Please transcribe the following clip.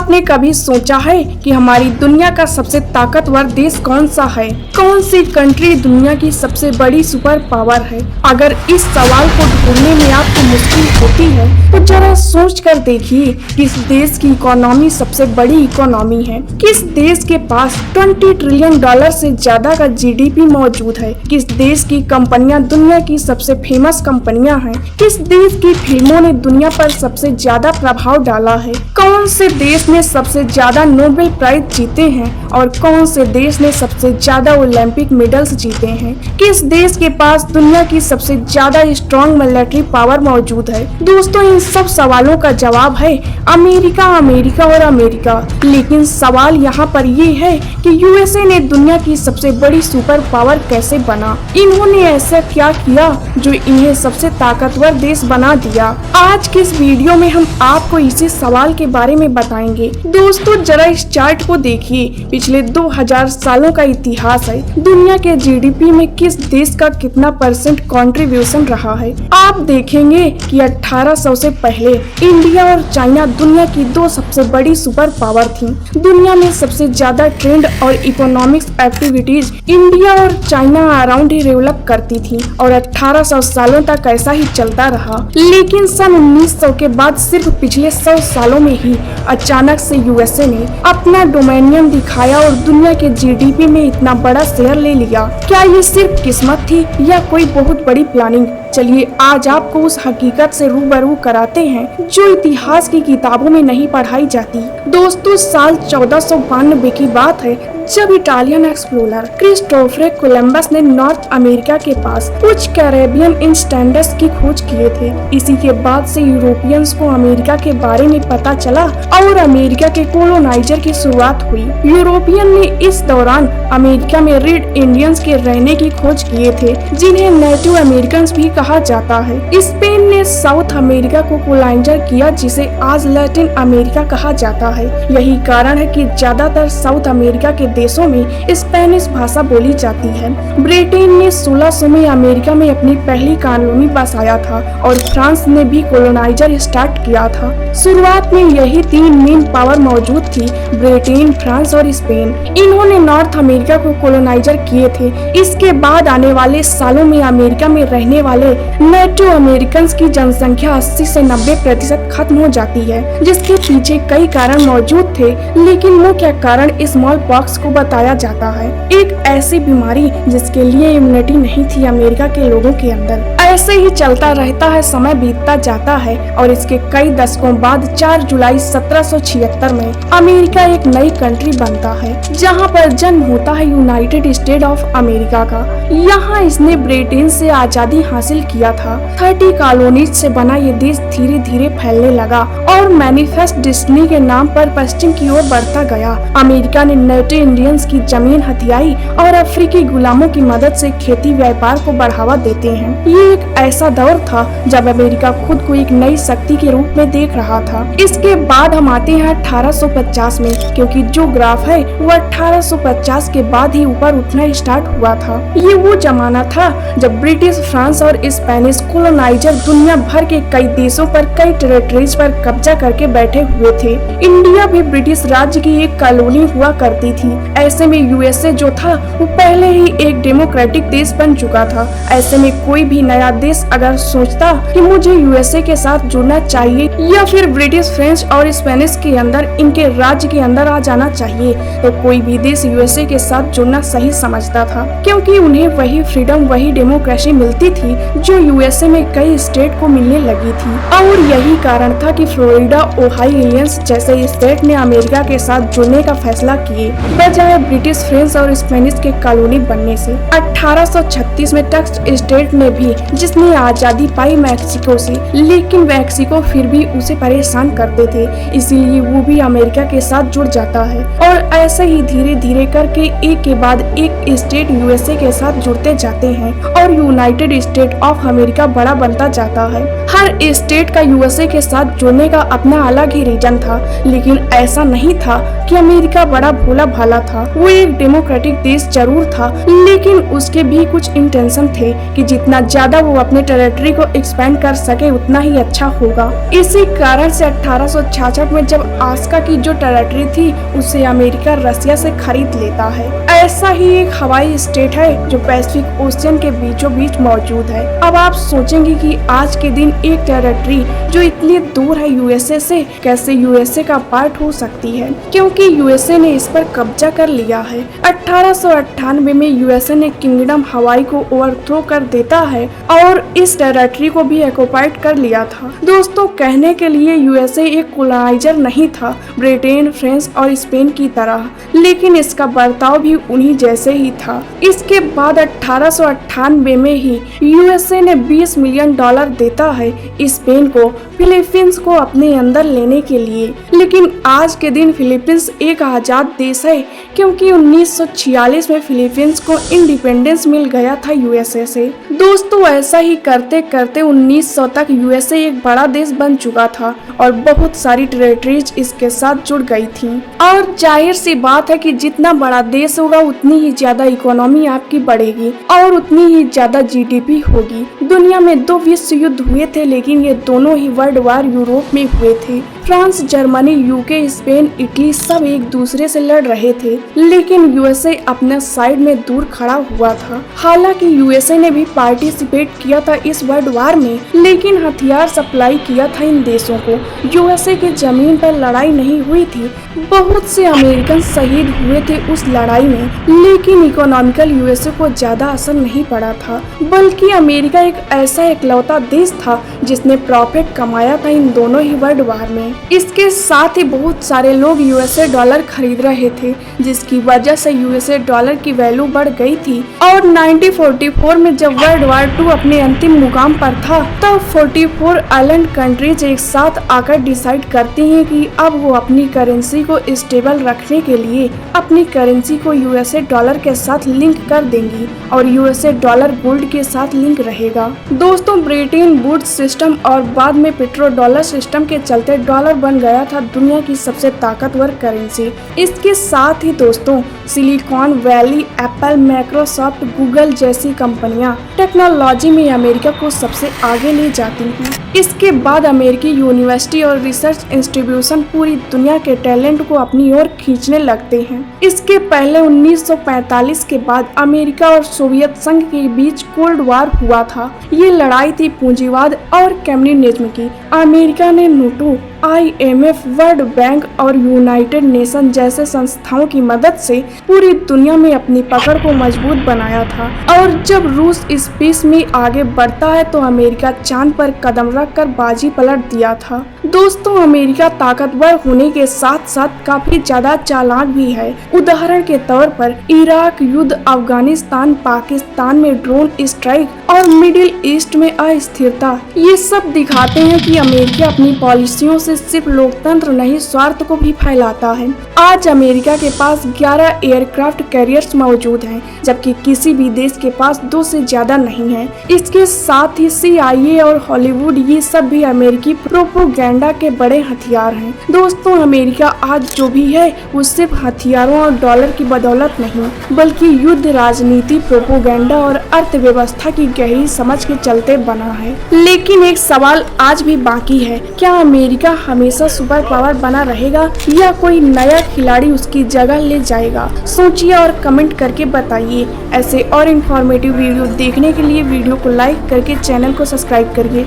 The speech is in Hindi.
आपने कभी सोचा है कि हमारी दुनिया का सबसे ताकतवर देश कौन सा है? कौन सी कंट्री दुनिया की सबसे बड़ी सुपर पावर है? अगर इस सवाल को ढूंढने में आपको मुश्किल होती है तो जरा सोच कर देखिए, किस देश की इकोनॉमी सबसे बड़ी इकोनॉमी है? किस देश के पास 20 ट्रिलियन डॉलर से ज्यादा का जीडीपी मौजूद है? किस देश की कंपनियां दुनिया की सबसे फेमस कंपनियां हैं? किस देश की फिल्मों ने दुनिया पर सबसे ज्यादा प्रभाव डाला है? कौन से देश ने सबसे ज्यादा नोबेल प्राइज जीते हैं और कौन से देश ने सबसे ज्यादा ओलंपिक मेडल्स जीते हैं? किस देश के पास दुनिया की सबसे ज्यादा स्ट्रॉन्ग मिलिट्री पावर मौजूद है? दोस्तों, इन सब सवालों का जवाब है अमेरिका, अमेरिका और अमेरिका। लेकिन सवाल यहाँ पर ये है कि यूएसए ने दुनिया की सबसे बड़ी सुपर पावर कैसे बना? इन्होंने ऐसा क्या किया जो इन्हें सबसे ताकतवर देश बना दिया? आज के इस वीडियो में हम आपको इसी सवाल के बारे में बताएंगे। दोस्तों, जरा इस चार्ट को देखिए। पिछले 2000 सालों का इतिहास है। दुनिया के जीडीपी में किस देश का कितना % कंट्रीब्यूशन रहा है? आप देखेंगे कि 1800 से पहले इंडिया और चाइना दुनिया की 2 सबसे बड़ी सुपर पावर थी। दुनिया में सबसे ज्यादा ट्रेड और इकोनॉमिक्स एक्टिविटीज इंडिया और चाइना अराउंड ही डेवलप करती थी और 1800 सालों तक ऐसा ही चलता रहा। लेकिन सन 1900 के बाद सिर्फ पिछले 100 सालों में ही अचानक से यूएसए ने अपना डोमिनियन दिखाया और दुनिया के जीडीपी में इतना बड़ा शेयर ले लिया। क्या ये सिर्फ किस्मत थी या कोई बहुत बड़ी प्लानिंग? चलिए आज आपको उस हकीकत से रूबरू कराते हैं जो इतिहास की किताबों में नहीं पढ़ाई जाती। दोस्तों, साल 1492 की बात है जब इटालियन एक्सप्लोरर क्रिस्टोफर कोलंबस ने नॉर्थ अमेरिका के पास कुछ कैरेबियन इंस्टैंडर्स की खोज किए थे। इसी के बाद से यूरोपियंस को अमेरिका के बारे में पता चला और अमेरिका के कोलोनाइजर की शुरुआत हुई। यूरोपियन ने इस दौरान अमेरिका में रेड इंडियंस के रहने की खोज किए थे, जिन्हें नेटिव अमेरिकन भी कहा जाता है। स्पेन ने साउथ अमेरिका को कोलोनाइजर किया, जिसे आज लैटिन अमेरिका कहा जाता है। यही कारण है कि ज्यादातर साउथ अमेरिका के देशों में स्पेनिश भाषा बोली जाती है। ब्रिटेन ने 1600 में अमेरिका में अपनी पहली कॉलोनी बसाया था और फ्रांस ने भी कोलोनाइजर स्टार्ट किया था। शुरुआत में यही 3 मेन पावर मौजूद थी, ब्रिटेन, फ्रांस और स्पेन। इन्होंने नॉर्थ अमेरिका को कोलोनाइजर किए थे। इसके बाद आने वाले सालों में अमेरिका में रहने वाले नेटिव अमेरिकन की जनसंख्या 80 से 90% खत्म हो जाती है, जिसके पीछे कई कारण मौजूद थे। लेकिन मुख्य कारण स्मॉल पॉक्स को बताया जाता है, एक ऐसी बीमारी जिसके लिए इम्यूनिटी नहीं थी अमेरिका के लोगों के अंदर। ऐसे ही चलता रहता है, समय बीतता जाता है और इसके कई दशकों बाद 4 जुलाई 1776 में अमेरिका एक नई कंट्री बनता है, जहां पर जन्म होता है यूनाइटेड स्टेट ऑफ अमेरिका का। यहाँ इसने ब्रिटेन से आजादी हासिल किया था। 30 कॉलोनीज से बना ये देश धीरे धीरे फैलने लगा और मैनिफेस्ट डेस्टिनी के नाम पर पश्चिम की ओर बढ़ता गया। अमेरिका ने नेटिव इंडियंस की जमीन हथियाई और अफ्रीकी गुलामों की मदद से खेती व्यापार को बढ़ावा देते हैं। ये एक ऐसा दौर था जब अमेरिका खुद को एक नई शक्ति के रूप में देख रहा था। इसके बाद हम आते हैं 1850 में, क्योंकि जो ग्राफ है वो 1850 के बाद ही ऊपर उठना स्टार्ट हुआ था। ये वो जमाना था जब ब्रिटिश, फ्रांस और स्पेनिश कोलोनाइजर दुनिया भर के कई देशों पर, कई टेरिटरीज पर कब्जा करके बैठे हुए थे। इंडिया भी ब्रिटिश राज्य की एक कॉलोनी हुआ करती थी। ऐसे में यूएसए जो था वो पहले ही एक डेमोक्रेटिक देश बन चुका था। ऐसे में कोई भी नया देश अगर सोचता कि मुझे यूएसए के साथ जुड़ना चाहिए या फिर ब्रिटिश, फ्रेंच और स्पेनिश के अंदर, इनके राज्य के अंदर आ जाना चाहिए, तो कोई भी देश यूएसए के साथ जुड़ना सही समझता था, क्योंकि उन्हें वही फ्रीडम, वही डेमोक्रेसी मिलती थी जो यूएसए में कई स्टेट को मिलने लगी थी। और यही कारण था कि फ्लोरिडा, ओहायो इलियंस जैसे स्टेट ने अमेरिका के साथ जुड़ने का फैसला किए, बजाय ब्रिटिश, फ्रेंच और स्पेनिश के कॉलोनी बनने से। 1836 में टेक्सास स्टेट ने भी, जिसने आजादी पाई मैक्सिको से, लेकिन मैक्सिको फिर भी उसे परेशान करते थे, इसीलिए वो भी अमेरिका के साथ जुड़ जाता है। और ऐसे ही धीरे धीरे करके एक के बाद एक स्टेट यूएसए के साथ जुड़ते जाते हैं और यूनाइटेड स्टेट ऑफ अमेरिका बड़ा बनता जाता है। हर स्टेट का यूएसए के साथ जुड़ने का अपना अलग ही रीजन था, लेकिन ऐसा नहीं था कि अमेरिका बड़ा भोला भाला था। वो एक डेमोक्रेटिक देश जरूर था, लेकिन उसके भी कुछ इंटेंशन थे कि जितना ज्यादा वो अपने टेरिटरी को एक्सपेंड कर सके उतना ही अच्छा होगा। इसी कारण से 1866 में जब जब आस्का की जो टेरिटरी थी उसे अमेरिका रसिया से खरीद लेता है। ऐसा ही एक हवाई स्टेट है जो पैसिफिक ओशियन के बीचों बीच मौजूद है। अब आप सोचेंगे कि आज के दिन एक टेरिटरी जो इतनी दूर है यूएसए से, कैसे यूएसए का पार्ट हो सकती है, क्योंकि यूएसए ने इस पर कब्जा कर लिया है। 1898 में यूएसए ने किंगडम हवाई को ओवरथ्रो कर देता है और इस टेरिटरी को भी ऑक्युपाइड कर लिया था। दोस्तों, कहने के लिए यूएसए एक कोलोनाइजर नहीं था ब्रिटेन, फ्रांस और स्पेन की तरह, लेकिन इसका बर्ताव भी उन्हीं जैसे ही था। इसके बाद 1898 में ही यूएसए ने $20 मिलियन देता है स्पेन को फिलीपींस को अपने अंदर लेने के लिए। लेकिन आज के दिन फिलीपींस एक आजाद देश है, क्योंकि 1946 में फिलीपींस को इंडिपेंडेंस मिल गया था यूएसए से। दोस्तों, ऐसा ही करते करते 1900 तक यूएसए एक बड़ा देश बन चुका था और बहुत सारी टेरिटरीज इसके साथ जुड़ गई थी। और जाहिर सी बात है कि जितना बड़ा देश होगा उतनी ही ज्यादा इकोनॉमी आपकी बढ़ेगी और उतनी ही ज्यादा जीडीपी होगी। दुनिया में 2 विश्व युद्ध हुए थे, लेकिन ये दोनों ही वर्ल्ड वार यूरोप में हुए थे। France, Germany, UK, Spain, Italy सब एक दूसरे से लड़ रहे थे, लेकिन यूएसए अपने साइड में दूर खड़ा हुआ था। हालांकि यूएसए ने भी पार्टिसिपेट किया था इस वर्ल्ड वार में, लेकिन हथियार सप्लाई किया था इन देशों को। यूएसए की जमीन पर लड़ाई नहीं हुई थी। बहुत से अमेरिकन शहीद हुए थे उस लड़ाई में, लेकिन इकोनॉमिकल यूएसए को ज्यादा असर नहीं पड़ा था, बल्कि अमेरिका एक ऐसा इकलौता देश था जिसने प्रॉफिट कमाया था इन दोनों ही वर्ल्ड वार में। इसके साथ ही बहुत सारे लोग यूएसए डॉलर खरीद रहे थे, जिसकी वजह से यूएसए डॉलर की वैल्यू बढ़ गई थी। और 1944 में जब वर्ल्ड वार 2 अपने अंतिम मुकाम पर था, तब 44 आइलैंड कंट्रीज एक साथ आकर डिसाइड करती हैं कि अब वो अपनी करेंसी को स्टेबल रखने के लिए अपनी करेंसी को यूएसए डॉलर के साथ लिंक कर देंगी और यूएसए डॉलर गोल्ड के साथ लिंक रहेगा। दोस्तों, ब्रिटेन वुड सिस्टम और बाद में पेट्रो डॉलर सिस्टम के चलते डॉलर बन गया था दुनिया की सबसे ताकतवर करेंसी। इसके साथ ही दोस्तों, silicon valley, Apple, Microsoft, Google जैसी कंपनियां टेक्नोलॉजी में अमेरिका को सबसे आगे ले जाती हैं। इसके बाद अमेरिकी यूनिवर्सिटी और रिसर्च इंस्टीट्यूशन पूरी दुनिया के टैलेंट को अपनी ओर खींचने लगते हैं। इसके पहले 1945 के बाद अमेरिका और सोवियत संघ के बीच कोल्ड वार हुआ था। ये लड़ाई थी पूंजीवाद और कम्युनिज्म की। अमेरिका ने नाटो, IMF, वर्ल्ड बैंक और यूनाइटेड नेशन जैसे संस्थाओं की मदद से पूरी दुनिया में अपनी पकड़ को मजबूत बनाया था। और जब रूस स्पेस में आगे बढ़ता है तो अमेरिका चांद पर कदम रखकर बाजी पलट दिया था। दोस्तों, अमेरिका ताकतवर होने के साथ साथ काफी ज्यादा चालाक भी है। उदाहरण के तौर पर इराक युद्ध, अफगानिस्तान, पाकिस्तान में ड्रोन स्ट्राइक और मिडिल ईस्ट में अस्थिरता, ये सब दिखाते हैं कि अमेरिका अपनी पॉलिसियों से सिर्फ लोकतंत्र नहीं, स्वार्थ को भी फैलाता है। आज अमेरिका के पास 11 एयरक्राफ्ट कैरियर्स मौजूद हैं, जबकि किसी भी देश के पास 2 से ज्यादा नहीं है। इसके साथ ही CIA और हॉलीवुड, ये सब भी अमेरिकी प्रोपोगेंडा के बड़े हथियार हैं। दोस्तों, अमेरिका आज जो भी है वो सिर्फ हथियारों और डॉलर की बदौलत नहीं, बल्कि युद्ध, राजनीति, प्रोपोगेंडा और अर्थव्यवस्था की गहरी समझ के चलते बना है। लेकिन एक सवाल आज भी बाकी है, क्या अमेरिका हमेशा सुपर पावर बना रहेगा या कोई नया खिलाड़ी उसकी जगह ले जाएगा? सोचिए और कमेंट करके बताइए। ऐसे और इन्फॉर्मेटिव वीडियो देखने के लिए वीडियो को लाइक करके चैनल को सब्सक्राइब करिए।